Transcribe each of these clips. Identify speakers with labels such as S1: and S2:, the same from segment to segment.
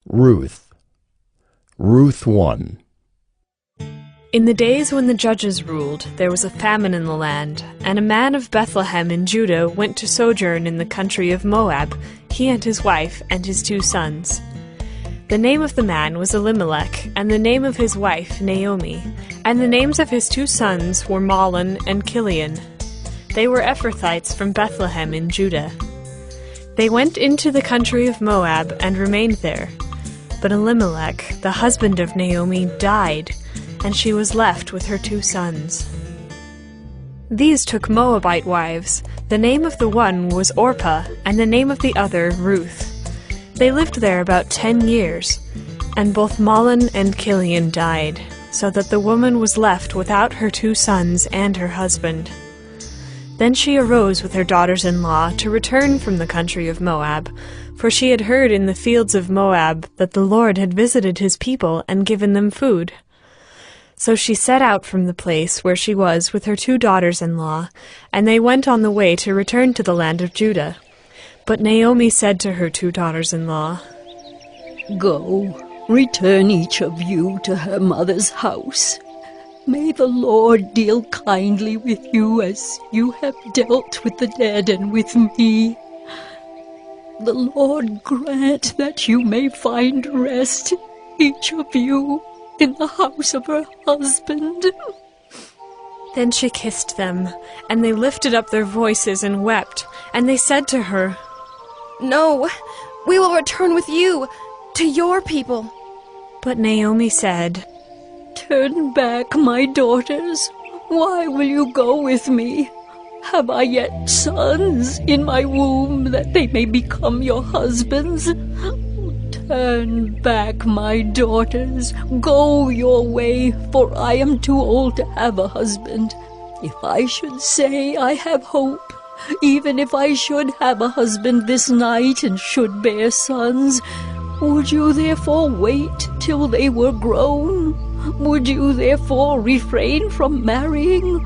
S1: Ruth. Ruth 1.
S2: In the days when the judges ruled, there was a famine in the land, and a man of Bethlehem in Judah went to sojourn in the country of Moab, he and his wife and his 2 sons. The name of the man was Elimelech, and the name of his wife Naomi, and the names of his 2 sons were Mahlon and Chilion. They were Ephrathites from Bethlehem in Judah. They went into the country of Moab and remained there. But Elimelech, the husband of Naomi, died, and she was left with her 2 sons. These took Moabite wives. The name of the one was Orpah, and the name of the other Ruth. They lived there about 10 years, and both Mahlon and Chilion died, so that the woman was left without her 2 sons and her husband. Then she arose with her daughters-in-law to return from the country of Moab, for she had heard in the fields of Moab that the Lord had visited his people and given them food. So she set out from the place where she was with her 2 daughters-in-law, and they went on the way to return to the land of Judah. But Naomi said to her 2 daughters-in-law,
S3: "Go, return each of you to her mother's house. May the Lord deal kindly with you as you have dealt with the dead and with me. The Lord grant that you may find rest, each of you, in the house of her husband."
S2: Then she kissed them, and they lifted up their voices and wept, and they said to her,
S4: "No, we will return with you to your people."
S2: But Naomi said,
S3: "Turn back, my daughters. Why will you go with me? Have I yet sons in my womb that they may become your husbands? Turn back, my daughters. Go your way, for I am too old to have a husband. If I should say I have hope, even if I should have a husband this night and should bear sons, would you therefore wait till they were grown? Would you therefore refrain from marrying?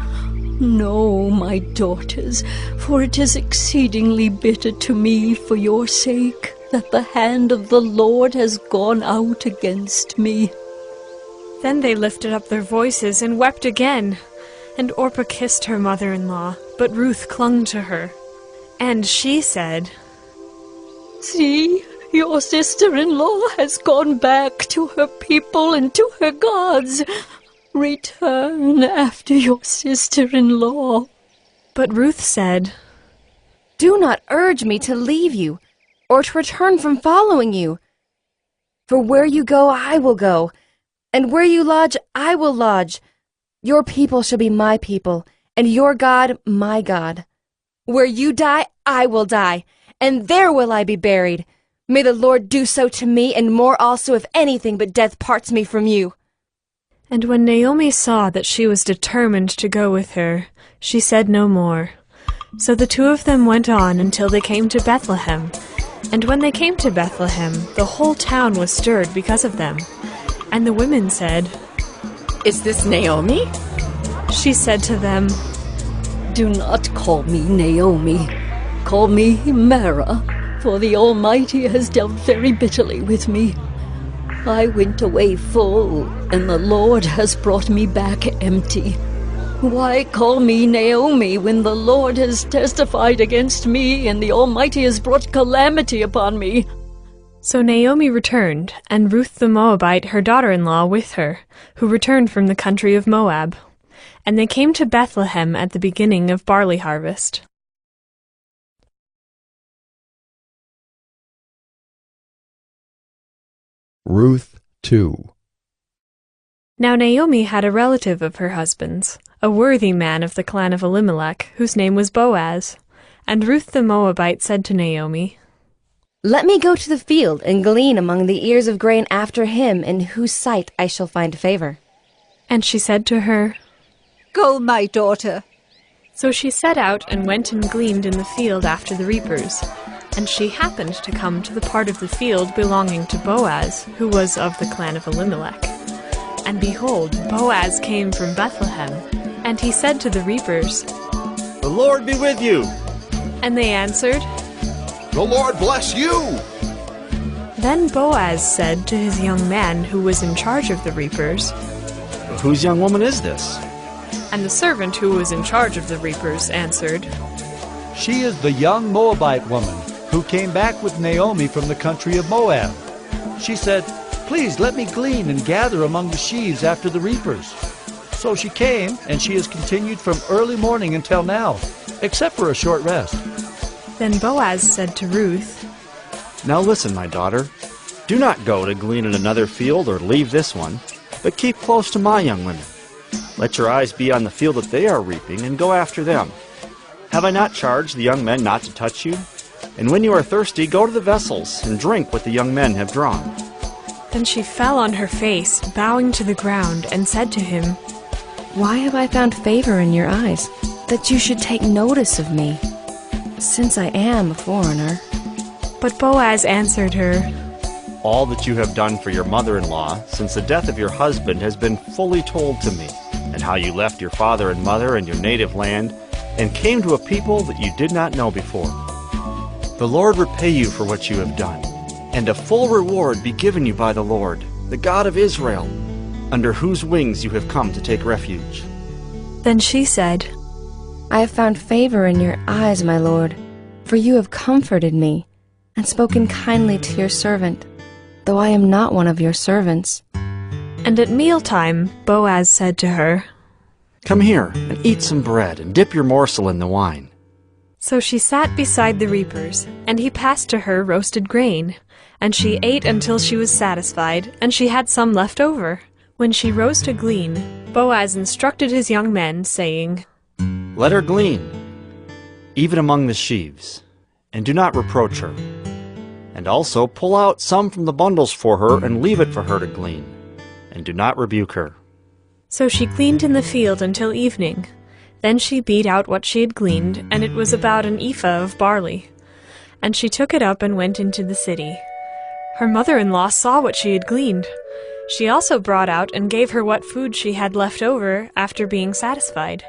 S3: No, my daughters, for it is exceedingly bitter to me for your sake that the hand of the Lord has gone out against me."
S2: Then they lifted up their voices and wept again. And Orpah kissed her mother-in-law, but Ruth clung to her. And she said,
S3: "See, your sister-in-law has gone back to her people and to her gods. Return after your sister-in-law."
S2: But Ruth said,
S4: "Do not urge me to leave you, or to return from following you. For where you go, I will go, and where you lodge, I will lodge. Your people shall be my people, and your God my God. Where you die, I will die, and there will I be buried. May the Lord do so to me, and more also, if anything but death parts me from you."
S2: And when Naomi saw that she was determined to go with her, she said no more. So the 2 of them went on until they came to Bethlehem. And when they came to Bethlehem, the whole town was stirred because of them. And the women said,
S5: "Is this Naomi?"
S2: She said to them,
S3: "Do not call me Naomi. Call me Mara, for the Almighty has dealt very bitterly with me. I went away full, and the Lord has brought me back empty. Why call me Naomi when the Lord has testified against me, and the Almighty has brought calamity upon me?"
S2: So Naomi returned, and Ruth the Moabite, her daughter-in-law, with her, who returned from the country of Moab. And they came to Bethlehem at the beginning of barley harvest.
S1: Ruth 2.
S2: Now Naomi had a relative of her husband's, a worthy man of the clan of Elimelech, whose name was Boaz. And Ruth the Moabite said to Naomi,
S4: "Let me go to the field and glean among the ears of grain after him in whose sight I shall find favor."
S2: And she said to her,
S6: "Go, my daughter."
S2: So she set out and went and gleaned in the field after the reapers. And she happened to come to the part of the field belonging to Boaz, who was of the clan of Elimelech. And behold, Boaz came from Bethlehem, and he said to the reapers,
S7: "The Lord be with you."
S2: And they answered,
S7: "The Lord bless you."
S2: Then Boaz said to his young man who was in charge of the reapers,
S7: Whose young woman is this?
S2: and the servant who was in charge of the reapers answered,
S8: She is the young Moabite woman who came back with Naomi from the country of Moab. She said, Please let me glean and gather among the sheaves after the reapers. So she came, and she has continued from early morning until now, except for a short rest.
S2: Then Boaz said to Ruth,
S7: Now listen, my daughter. Do not go to glean in another field or leave this one, but keep close to my young women. Let your eyes be on the field that they are reaping, and go after them. Have I not charged the young men not to touch you? And when you are thirsty, go to the vessels and drink what the young men have drawn.
S2: Then she fell on her face, bowing to the ground, and said to him,
S4: Why have I found favor in your eyes, that you should take notice of me, since I am a foreigner?
S2: But Boaz answered her,
S7: All that you have done for your mother-in-law since the death of your husband has been fully told to me, and how you left your father and mother and your native land, and came to a people that you did not know before. The Lord repay you for what you have done, and a full reward be given you by the Lord, the God of Israel, under whose wings you have come to take refuge.
S2: Then she said,
S4: I have found favor in your eyes, my lord, for you have comforted me, and spoken kindly to your servant, though I am not one of your servants.
S2: And at mealtime Boaz said to her,
S7: Come here, and eat some bread, and dip your morsel in the wine.
S2: So she sat beside the reapers, and he passed to her roasted grain, and she ate until she was satisfied, and she had some left over. When she rose to glean, Boaz instructed his young men, saying,
S7: Let her glean, even among the sheaves, and do not reproach her. And also pull out some from the bundles for her, and leave it for her to glean, and do not rebuke her.
S2: So she gleaned in the field until evening. Then she beat out what she had gleaned, and it was about an ephah of barley. And she took it up and went into the city. Her mother-in-law saw what she had gleaned. She also brought out and gave her what food she had left over after being satisfied.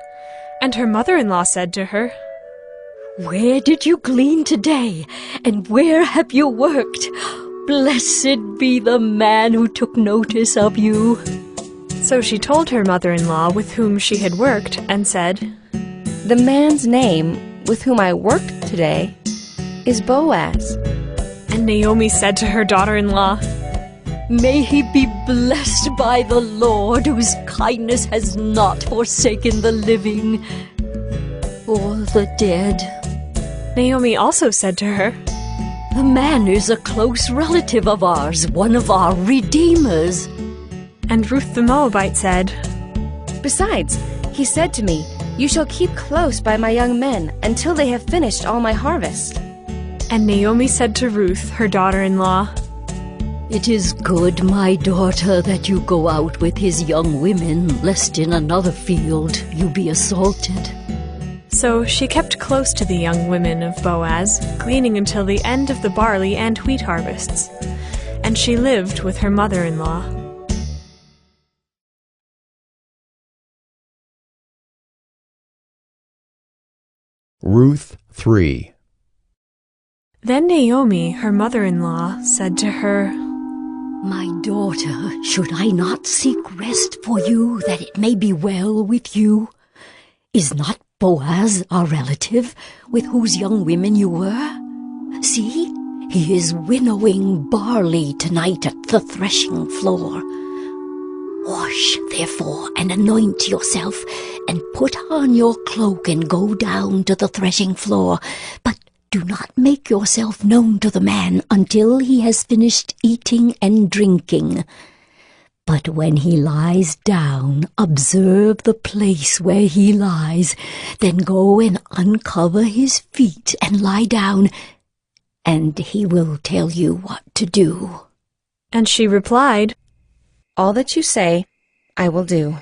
S2: And her mother-in-law said to her,
S3: Where did you glean today, and where have you worked? Blessed be the man who took notice of you.
S2: So she told her mother-in-law with whom she had worked, and said,
S4: The man's name with whom I worked today is Boaz.
S2: And Naomi said to her daughter-in-law,
S3: May he be blessed by the Lord, whose kindness has not forsaken the living or the dead.
S2: Naomi also said to her,
S3: The man is a close relative of ours, one of our redeemers.
S2: And Ruth the Moabite said,
S4: Besides, he said to me, You shall keep close by my young men until they have finished all my harvest.
S2: And Naomi said to Ruth, her daughter-in-law,
S3: It is good, my daughter, that you go out with his young women, lest in another field you be assaulted.
S2: So she kept close to the young women of Boaz, gleaning until the end of the barley and wheat harvests. And she lived with her mother-in-law.
S1: Ruth 3.
S2: Then Naomi, her mother-in-law, said to her,
S3: My daughter, should I not seek rest for you, that it may be well with you? Is not Boaz our relative, with whose young women you were? See, he is winnowing barley tonight at the threshing floor. Wash, therefore, and anoint yourself, and put on your cloak and go down to the threshing floor. But do not make yourself known to the man until he has finished eating and drinking. But when he lies down, observe the place where he lies. Then go and uncover his feet and lie down, and he will tell you what to do.
S2: And she replied,
S4: All that you say, I will do.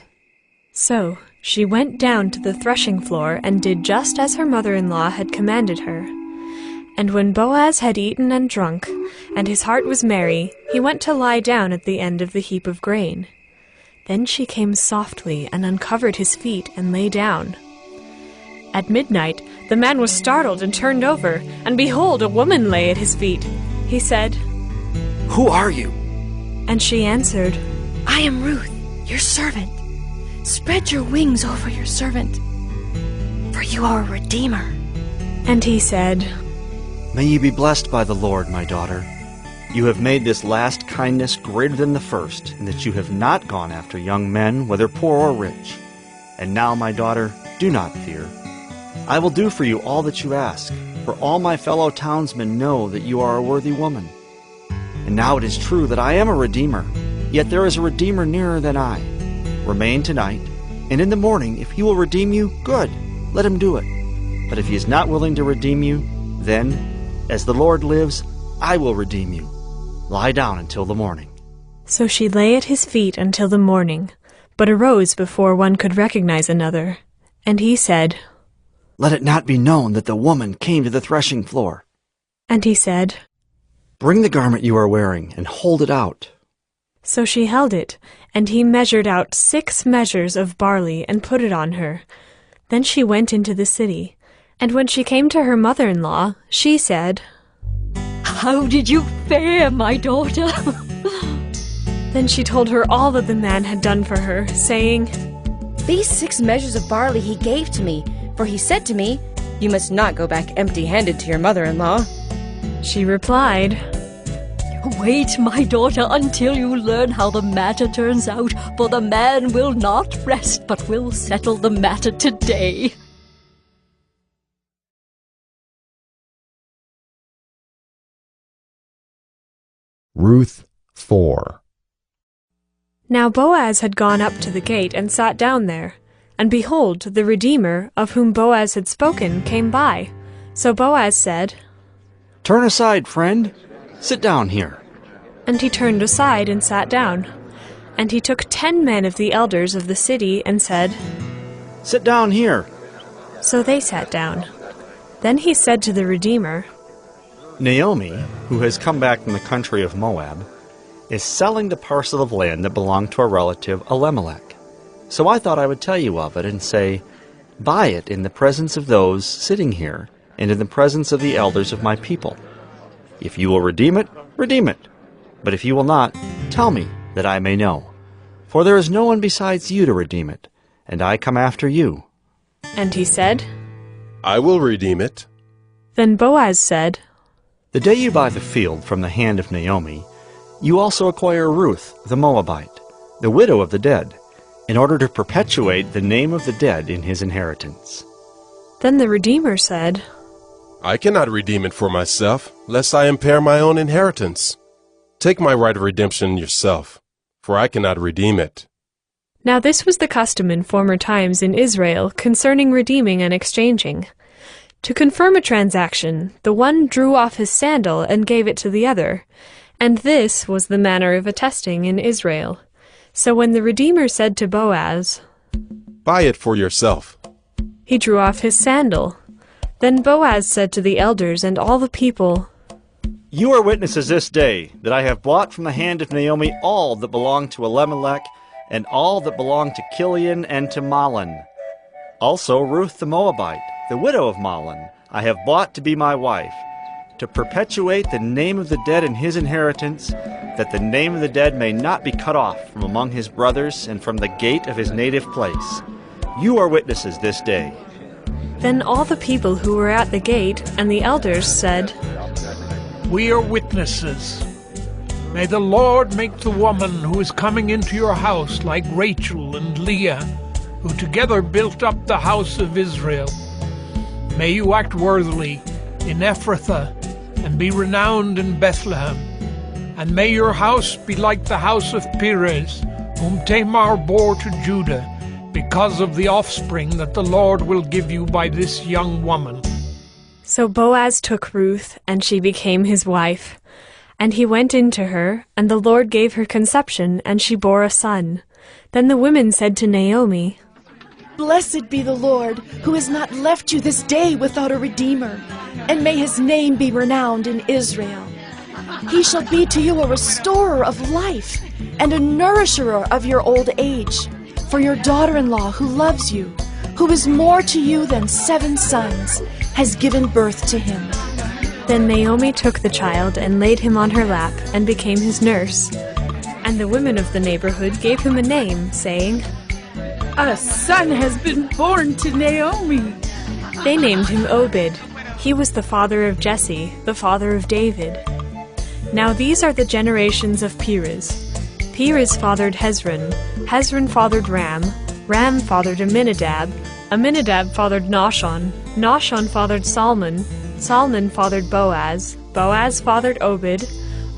S2: So she went down to the threshing floor and did just as her mother-in-law had commanded her. And when Boaz had eaten and drunk, and his heart was merry, he went to lie down at the end of the heap of grain. Then she came softly and uncovered his feet and lay down. At midnight the man was startled and turned over, and behold, a woman lay at his feet. He said,
S7: Who are you?"
S2: And she answered,
S4: I am Ruth, your servant. Spread your wings over your servant, for you are a redeemer.
S2: And he said,
S7: "May you be blessed by the Lord, my daughter. You have made this last kindness greater than the first, in that you have not gone after young men, whether poor or rich. And now, my daughter, do not fear. I will do for you all that you ask, for all my fellow townsmen know that you are a worthy woman. And now it is true that I am a redeemer, yet there is a redeemer nearer than I. Remain tonight, and in the morning, if he will redeem you, good, let him do it. But if he is not willing to redeem you, then, as the Lord lives, I will redeem you. Lie down until the morning."
S2: So she lay at his feet until the morning, but arose before one could recognize another. And he said,
S7: "Let it not be known that the woman came to the threshing floor."
S2: And he said,
S7: "Bring the garment you are wearing, and hold it out."
S2: So she held it, and he measured out 6 measures of barley and put it on her. Then she went into the city. And when she came to her mother-in-law, she said,
S3: How did you fare, my daughter?
S2: Then she told her all that the man had done for her, saying,
S4: These 6 measures of barley he gave to me, for he said to me, You must not go back empty-handed to your mother-in-law.
S2: She replied,
S3: Wait, my daughter, until you learn how the matter turns out, for the man will not rest, but will settle the matter today.
S1: Ruth 4.
S2: Now Boaz had gone up to the gate and sat down there. And behold, the Redeemer, of whom Boaz had spoken, came by. So Boaz said,
S7: "Turn aside, friend. Sit down here."
S2: And he turned aside and sat down. And he took 10 men of the elders of the city and said,
S7: "Sit down here."
S2: So they sat down. Then he said to the Redeemer,
S7: Naomi, who has come back from the country of Moab, is selling the parcel of land that belonged to a relative, Elimelech. So I thought I would tell you of it and say, buy it in the presence of those sitting here and in the presence of the elders of my people. If you will redeem it, redeem it. But if you will not, tell me, that I may know. For there is no one besides you to redeem it, and I come after you.
S2: And he said,
S9: I will redeem it.
S2: Then Boaz said,
S7: The day you buy the field from the hand of Naomi, you also acquire Ruth the Moabite, the widow of the dead, in order to perpetuate the name of the dead in his inheritance.
S2: Then the Redeemer said,
S9: I cannot redeem it for myself, lest I impair my own inheritance. Take my right of redemption yourself, for I cannot redeem it.
S2: Now this was the custom in former times in Israel concerning redeeming and exchanging. To confirm a transaction, the one drew off his sandal and gave it to the other, and this was the manner of attesting in Israel. So when the Redeemer said to Boaz,
S9: Buy it for yourself,
S2: he drew off his sandal. Then Boaz said to the elders and all the people,
S7: You are witnesses this day that I have bought from the hand of Naomi all that belonged to Elimelech, and all that belonged to Chilion and to Mahlon. Also Ruth the Moabite, the widow of Mahlon, I have bought to be my wife, to perpetuate the name of the dead in his inheritance, that the name of the dead may not be cut off from among his brothers and from the gate of his native place. You are witnesses this day.
S2: Then all the people who were at the gate and the elders said,
S10: We are witnesses. May the Lord make the woman who is coming into your house like Rachel and Leah, who together built up the house of Israel. May you act worthily in Ephrathah, and be renowned in Bethlehem. And may your house be like the house of Perez, whom Tamar bore to Judah, because of the offspring that the Lord will give you by this young woman.
S2: So Boaz took Ruth, and she became his wife. And he went in to her, and the Lord gave her conception, and she bore a son. Then the women said to Naomi,
S11: Blessed be the Lord, who has not left you this day without a redeemer, and may his name be renowned in Israel. He shall be to you a restorer of life, and a nourisher of your old age, for your daughter-in-law who loves you, who is more to you than 7 sons, has given birth to him.
S2: Then Naomi took the child and laid him on her lap and became his nurse. And the women of the neighborhood gave him a name, saying,
S12: "A son has been born to Naomi."
S2: They named him Obed. He was the father of Jesse, the father of David. Now these are the generations of Perez. Perez fathered Hezron. Hezron fathered Ram. Ram fathered Amminadab. Amminadab fathered Nahshon. Nahshon fathered Salmon. Salmon fathered Boaz. Boaz fathered Obed.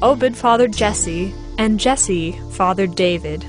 S2: Obed fathered Jesse. And Jesse fathered David.